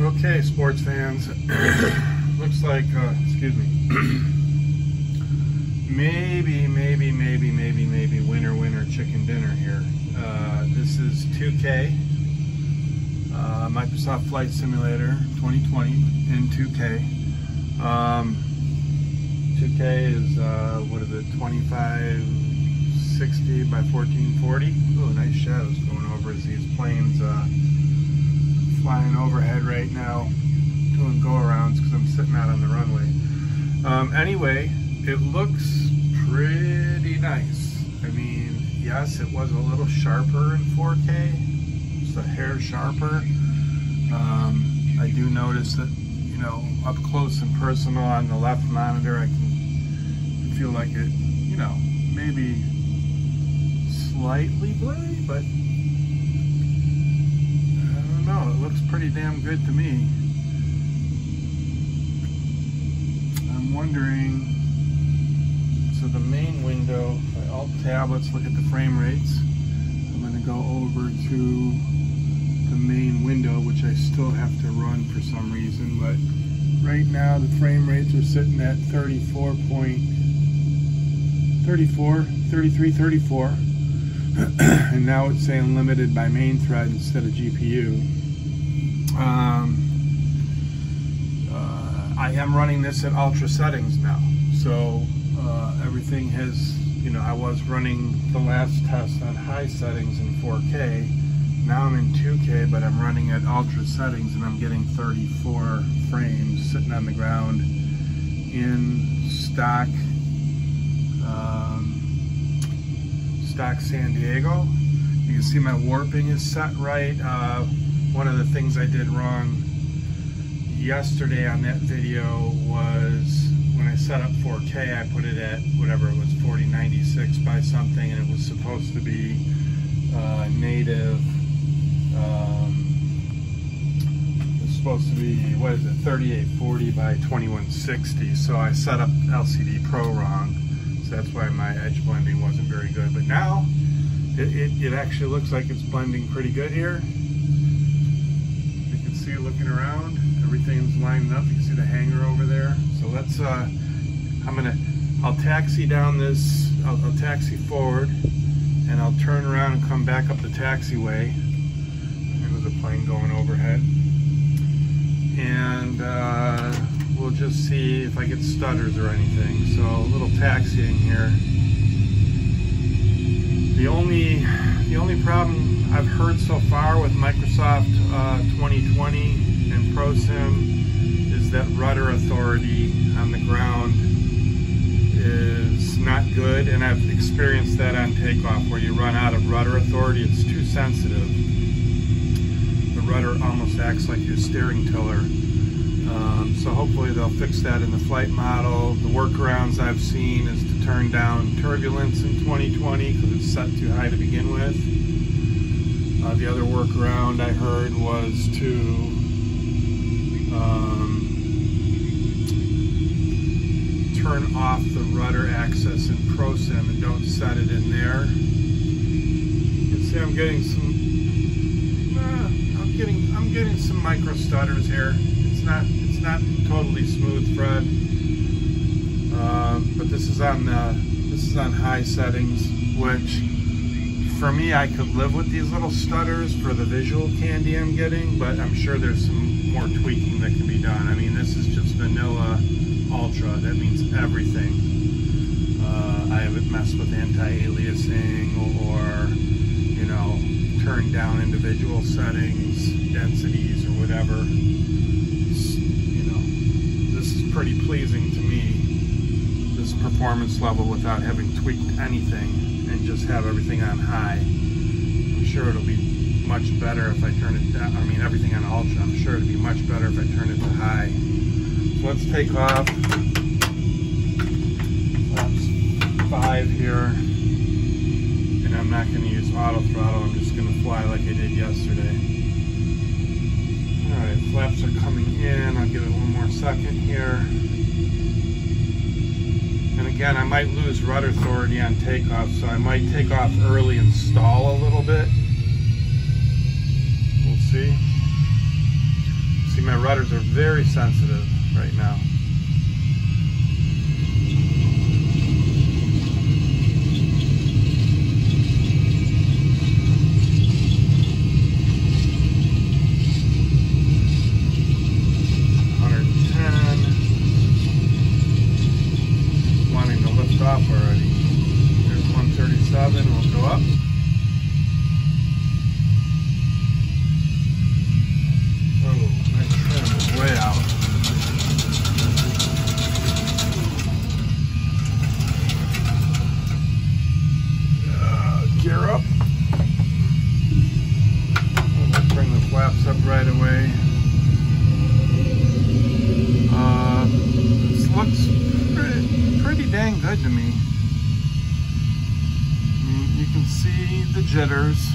Okay, sports fans, looks like, excuse me, maybe winner chicken dinner here. This is 2K, Microsoft Flight Simulator 2020 in 2K. 2K is, what is it, 2560 by 1440. Oh, nice shadows going over as these planes flying overhead right now, doing go-arounds because I'm sitting out on the runway. Anyway, it looks pretty nice. I mean, yes, it was a little sharper in 4K, just a hair sharper. I do notice that, you know, up close and personal on the left monitor, I can feel like it, you know, maybe slightly blurry, but no, it looks pretty damn good to me. I'm wondering, so the main window, if I alt-tab, let's look at the frame rates. I'm going to go over to the main window, which I still have to run for some reason, but right now the frame rates are sitting at 34, and now it's saying limited by main thread instead of GPU. I am running this at ultra settings now, so everything has, you know, I was running the last test on high settings in 4K. Now I'm in 2K, but I'm running at ultra settings and I'm getting 34 frames sitting on the ground in stock San Diego. You can see my warping is set right. One of the things I did wrong yesterday on that video was when I set up 4K, I put it at whatever it was, 4096 by something, and it was supposed to be native. It's supposed to be, what is it, 3840 by 2160. So I set up LCD Pro wrong. So that's why my edge blending wasn't very good. But now it actually looks like it's blending pretty good here. You can see it looking around. Everything's lining up. You can see the hangar over there. So let's, I'll taxi down this, I'll taxi forward, and I'll turn around and come back up the taxiway. There was a plane going overhead. And we'll just see if I get stutters or anything. So a little taxiing here. The only problem I've heard so far with Microsoft 2020 and Prosim is that rudder authority on the ground is not good, and I've experienced that on takeoff where you run out of rudder authority. It's too sensitive. The rudder almost acts like your steering tiller. So hopefully they'll fix that in the flight model. The workarounds I've seen is to turn down turbulence in 2020 because it's set too high to begin with. The other workaround I heard was to turn off the rudder access in Prosim and don't set it in there. You can see I'm getting some I'm getting some micro stutters here. It's not totally smooth, Fred. But this is on high settings, which for me, I could live with these little stutters for the visual candy I'm getting, but I'm sure there's some more tweaking that can be done. I mean, this is just vanilla ultra. That means everything. I haven't messed with anti-aliasing or, you know, turned down individual settings, densities, or whatever. You know, this is pretty pleasing to me, this performance level, without having tweaked anything and just have everything on high. I'm sure it'll be much better if I turn it down. I mean, everything on ultra. I'm sure it'll be much better if I turn it to high. So let's take off. That's 5 here. And I'm not going to use auto throttle. I'm just going to fly like I did yesterday. Alright, flaps are coming in. I'll give it one more second here. And again, I might lose rudder authority on takeoff, so I might take off early and stall a little bit. We'll see. See my sputters are very sensitive right now. Off already. There's 137. We'll go up. Oh, my trim is way out. Gear up. Let's bring the flaps up right away. This looks pretty dang good to me. You can see the jitters.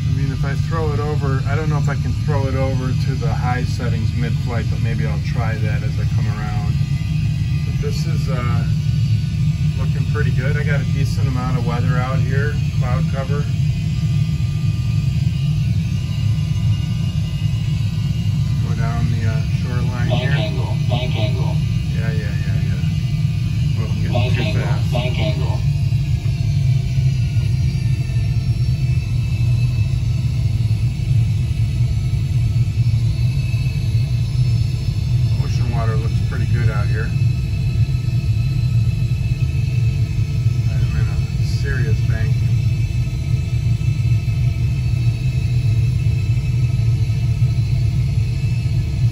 I mean, if I throw it over, I don't know if I can throw it over to the high settings mid-flight, but maybe I'll try that as I come around. But this is looking pretty good. I got a decent amount of weather out here, cloud cover. Go down the shoreline here. Bank angle. Yeah. Well, Bank angle. Ocean water looks pretty good out here. I'm in a serious bank.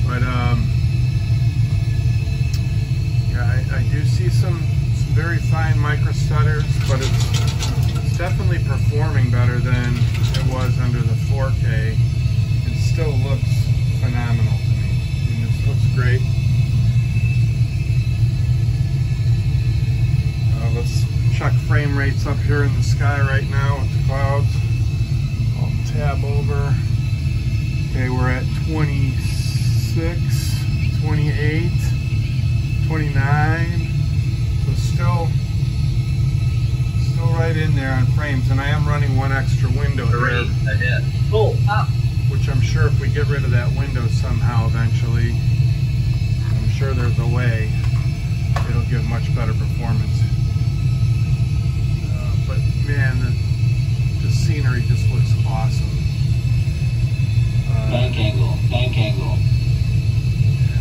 But I do see some very fine micro stutters, but it's definitely performing better than it was under the 4K. It still looks phenomenal to me. I mean, this looks great. Let's check frame rates up here in the sky right now with the clouds. I'll tab over. Okay, we're at 26, 28. 29, so still right in there on frames, and I am running one extra window there, ahead. Pull up. Which I'm sure if we get rid of that window somehow eventually, I'm sure there's a way, it'll give much better performance. But man, the scenery just looks awesome. Bank angle.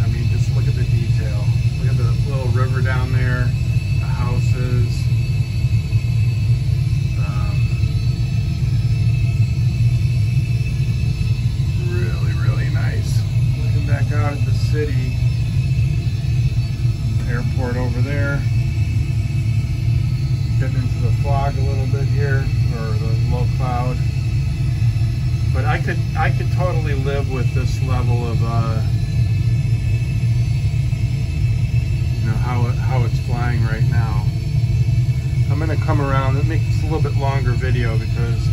I mean, just look at the detail. Look at the little river down there, the houses. Really nice. Looking back out at the city. Airport over there. Getting into the fog a little bit here, or the low cloud. But I could totally live with this level of how it's flying right now. I'm going to come around and make this a little bit longer video because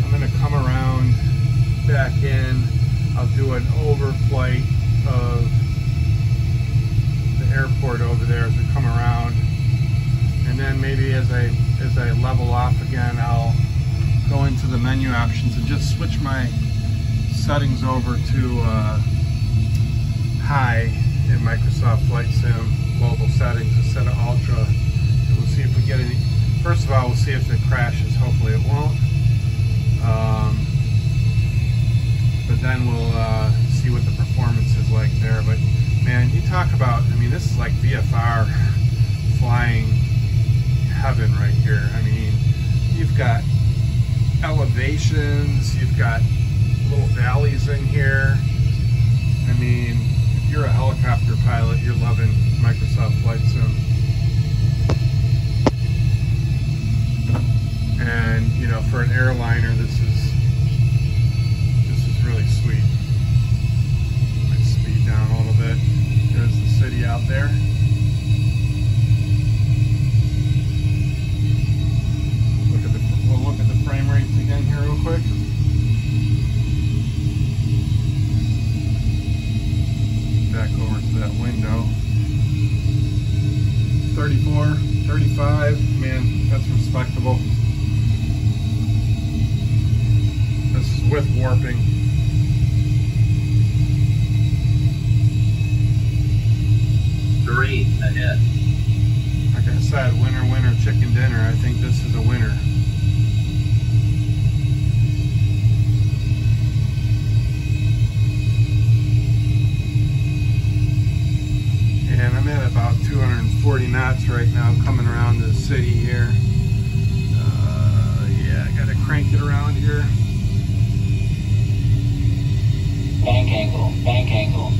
I'm going to come around back in. I'll do an overflight of the airport over there as we come around, and then maybe as I level off again, I'll go into the menu options and just switch my settings over to high in Microsoft Flight Sim global settings instead of ultra, and we'll see if we get any. First of all, we'll see if it crashes. Hopefully it won't, but then we'll see what the performance is like there. But man, you talk about, I mean, this is like VFR flying heaven right here. I mean, you've got elevations, you've got little valleys in here. I mean, if you're a helicopter pilot, you're loving Microsoft Flight Sim. And you know, for an airliner, this is really sweet. Might speed down a little bit. There's the city out there. We'll look at the frame rates again here real quick. Back over to that window. 34, 35, man, that's respectable. ahead. Like I said, winner, winner, chicken dinner. I think this is a winner. And I'm at about 240 knots right now, coming around the city here. Yeah, I gotta crank it around here. Bank angle, bank angle.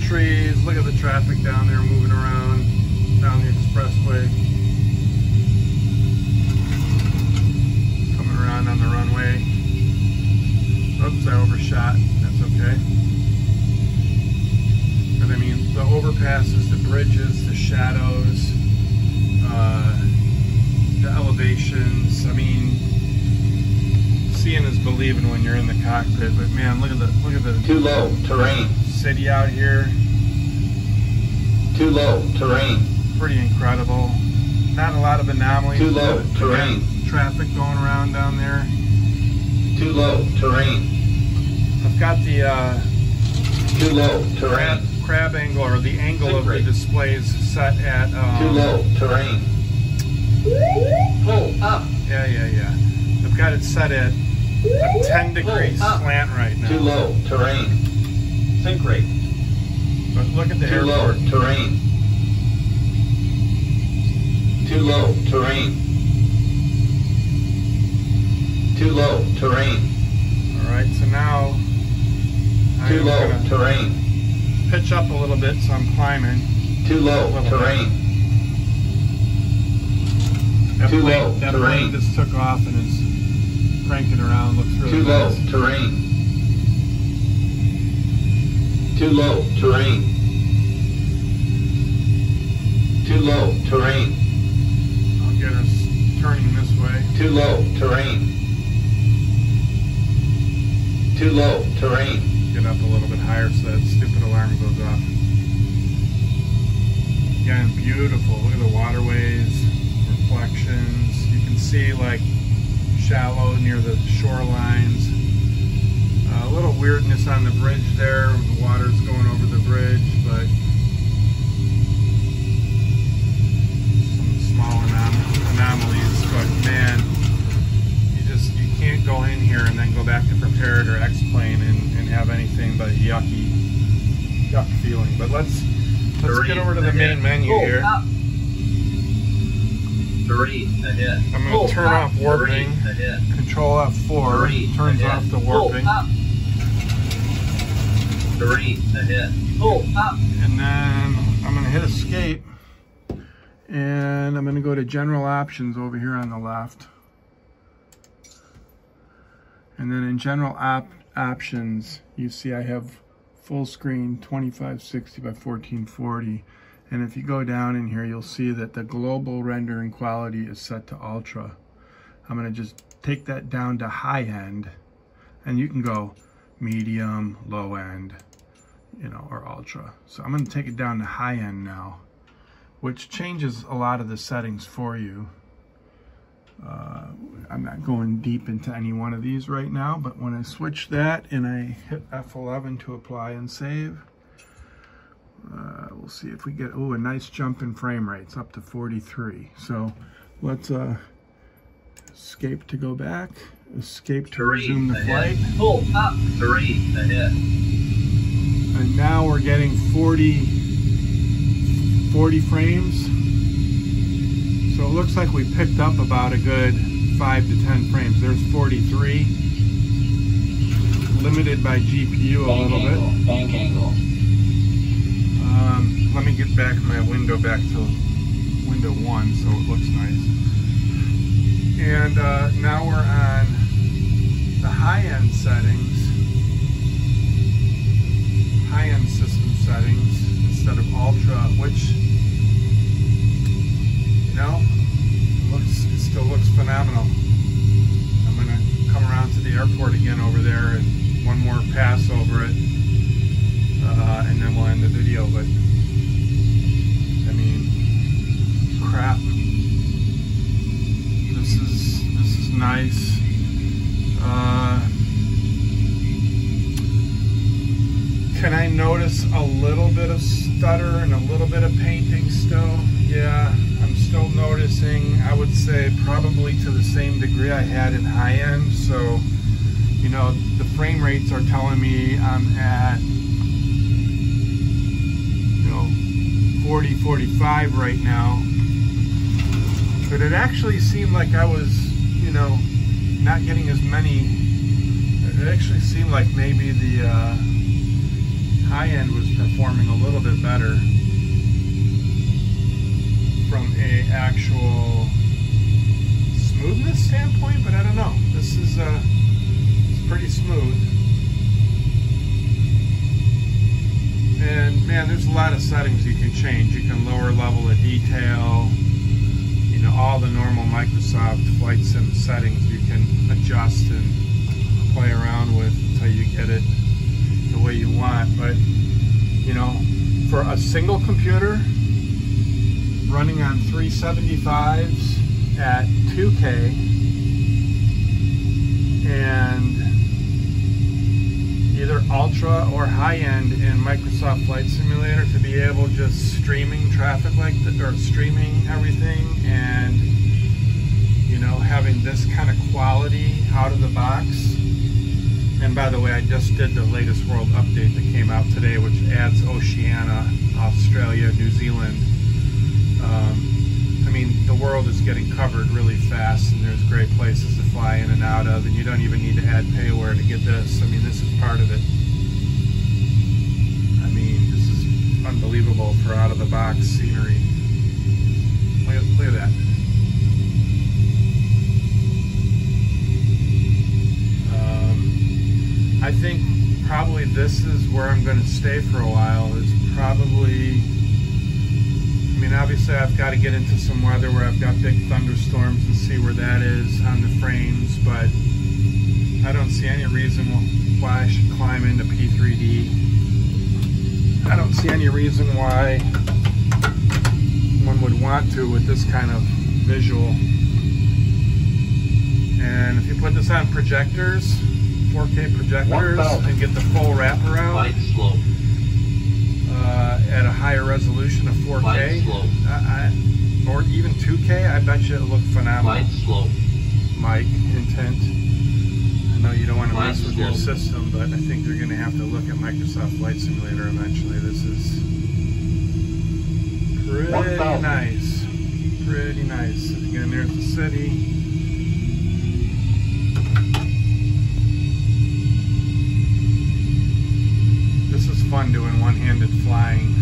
Trees, look at the traffic down there moving around down the expressway. Coming around on the runway. Oops, I overshot. That's okay. But I mean, the overpasses, the bridges, the shadows, the elevations. I mean, seeing is believing when you're in the cockpit. But man, look at the Too low, terrain. City out here. Too low, terrain. Pretty incredible. Not a lot of anomalies. Too low, terrain. Traffic going around down there. Too low, terrain. I've got the Too low, terrain. crab angle, or the angle of the displays set at Too low, terrain. Pull up. Yeah. I've got it set at a 10-degree slant right now. Too low, terrain. Sink rate. But look at the Too airport. low, terrain. Too low, terrain. Too low, terrain. All right, so now Too I'm low, gonna terrain. pitch up a little bit, so I'm climbing. Too low, terrain. That Too plane, low, that terrain. plane just took off and is cranking around. Looks really Too low, nice. terrain. Too low, terrain. Too low, terrain. I'll get us turning this way. Too low, terrain. Too low, terrain. Get up a little bit higher so that stupid alarm goes off. Again, beautiful. Look at the waterways, reflections. You can see like shallow near the shorelines. A little weirdness on the bridge there. The water's going over the bridge, but some small anomalies. But man, you can't go in here and then go back to prepared or X-plane and have anything but yucky feeling. But let's get over to the main menu here. Three ahead. I'm going to turn off warping. Control F4 turns off the warping. 3 ahead. Pull up. And then I'm going to hit escape. And I'm going to go to general options over here on the left. And then in general options, you see I have full screen 2560 by 1440. And if you go down in here, you'll see that the global rendering quality is set to ultra. I'm going to just take that down to high end, and you can go medium, low end, you know, or ultra. So I'm going to take it down to high end now, which changes a lot of the settings for you. I'm not going deep into any one of these right now, but when I switch that and I hit F11 to apply and save, we'll see if we get, a nice jump in frame rates up to 43. So let's escape to go back, escape to resume the flight. Pull up. 3 ahead. And now we're getting 40 frames. So it looks like we picked up about a good 5 to 10 frames. There's 43. Limited by GPU a little bit. Bank angle. Let me get back my window back to window 1 so it looks nice. And now we're on the high-end settings, high-end system settings instead of ultra, which, you know, it still looks phenomenal. I'm going to come around to the airport again over there and one more pass over it, and then we'll end the video. But I mean, crap. This is nice. Can I notice a little bit of stutter and a little bit of painting still. Yeah, I'm still noticing, I would say probably to the same degree I had in high end. So, you know, the frame rates are telling me I'm at, you know, 40, 45 right now. But it actually seemed like I was, you know, not getting as many. It actually seemed like maybe the high end was performing a little bit better from a actual smoothness standpoint, but I don't know. This is it's pretty smooth. And man, there's a lot of settings you can change. You can lower level of detail, you know, all the normal Microsoft Flight Sim settings you can adjust and play around with until you get it the way you want. But you know, for a single computer running on 375s at 2K and either ultra or high end in Microsoft Flight Simulator, to be able just streaming traffic like that, or streaming everything, and you know, having this kind of quality out of the box. And by the way, I just did the latest world update that came out today, which adds Oceania, Australia, New Zealand. I mean, the world is getting covered really fast, and there's great places to fly in and out of, and you don't even need to add payware to get this. I mean, this is part of it. I mean, this is unbelievable for out-of-the-box scenery. Look at that. I think probably this is where I'm going to stay for a while, is probably, I mean, obviously I've got to get into some weather where I've got big thunderstorms and see where that is on the frames, but I don't see any reason why I should climb into P3D. I don't see any reason why one would want to with this kind of visual. And if you put this on projectors, 4K projectors, and get the full wraparound at a higher resolution of 4K, or even 2K, I bet you it looked phenomenal. Mic intent. I know you don't want to mess with your system, but I think they're going to have to look at Microsoft Flight Simulator eventually. This is pretty nice. Pretty nice. Again, there's the city. This is fun doing one-handed flying.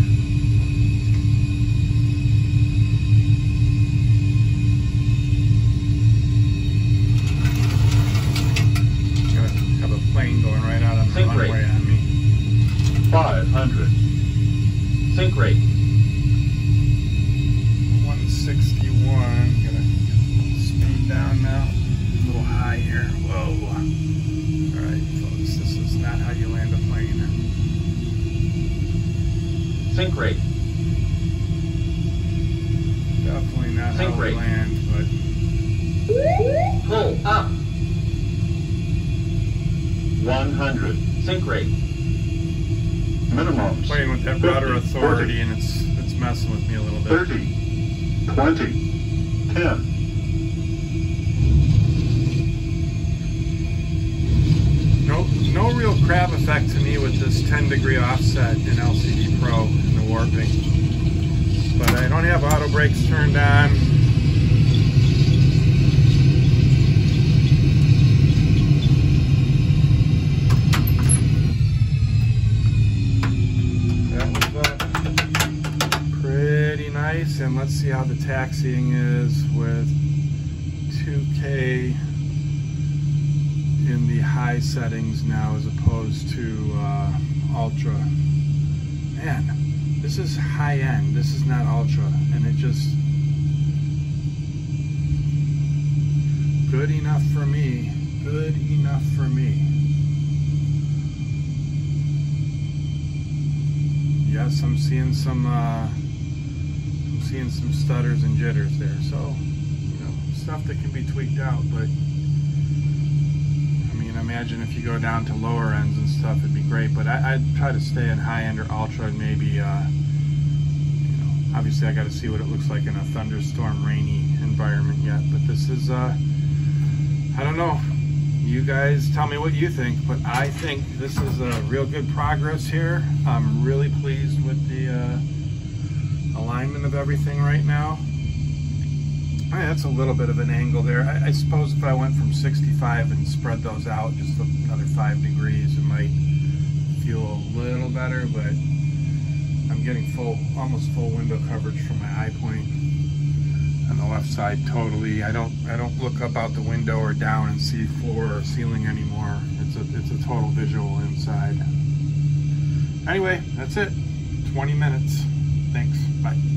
Have a plane going right out on the runway on me. 500. Sync rate. 161. Gonna speed down now. A little high here. Whoa. Alright, folks, this is not how you land a plane. Sync rate. Definitely not Sync how we rate. land, but Pull up. 100. Sync rate. Minimums. playing with that rudder authority, and it's messing with me a little bit. 30. 20. 10. No real crab effect to me with this 10-degree offset in LCD Pro in the warping. But I don't have auto brakes turned on. That was pretty nice, and let's see how the taxiing is with 2K in the high settings now as opposed to ultra. Man, this is high end, this is not ultra, and it just good enough for me. Good enough for me. Yes, I'm seeing some stutters and jitters there, so you know, stuff that can be tweaked out, but I imagine if you go down to lower ends and stuff, it'd be great, but I'd try to stay in high end or ultra and maybe Obviously I got to see what it looks like in a thunderstorm, rainy environment yet, but this is, I don't know. You guys tell me what you think, but I think this is a real good progress here. I'm really pleased with the alignment of everything right now. All right, that's a little bit of an angle there. I suppose if I went from 65 and spread those out just another 5 degrees, it might feel a little better, but I'm getting almost full window coverage from my eye point on the left side totally. I don't look up out the window or down and see floor or ceiling anymore. It's a total visual inside. Anyway, that's it. 20 minutes. Thanks. Bye.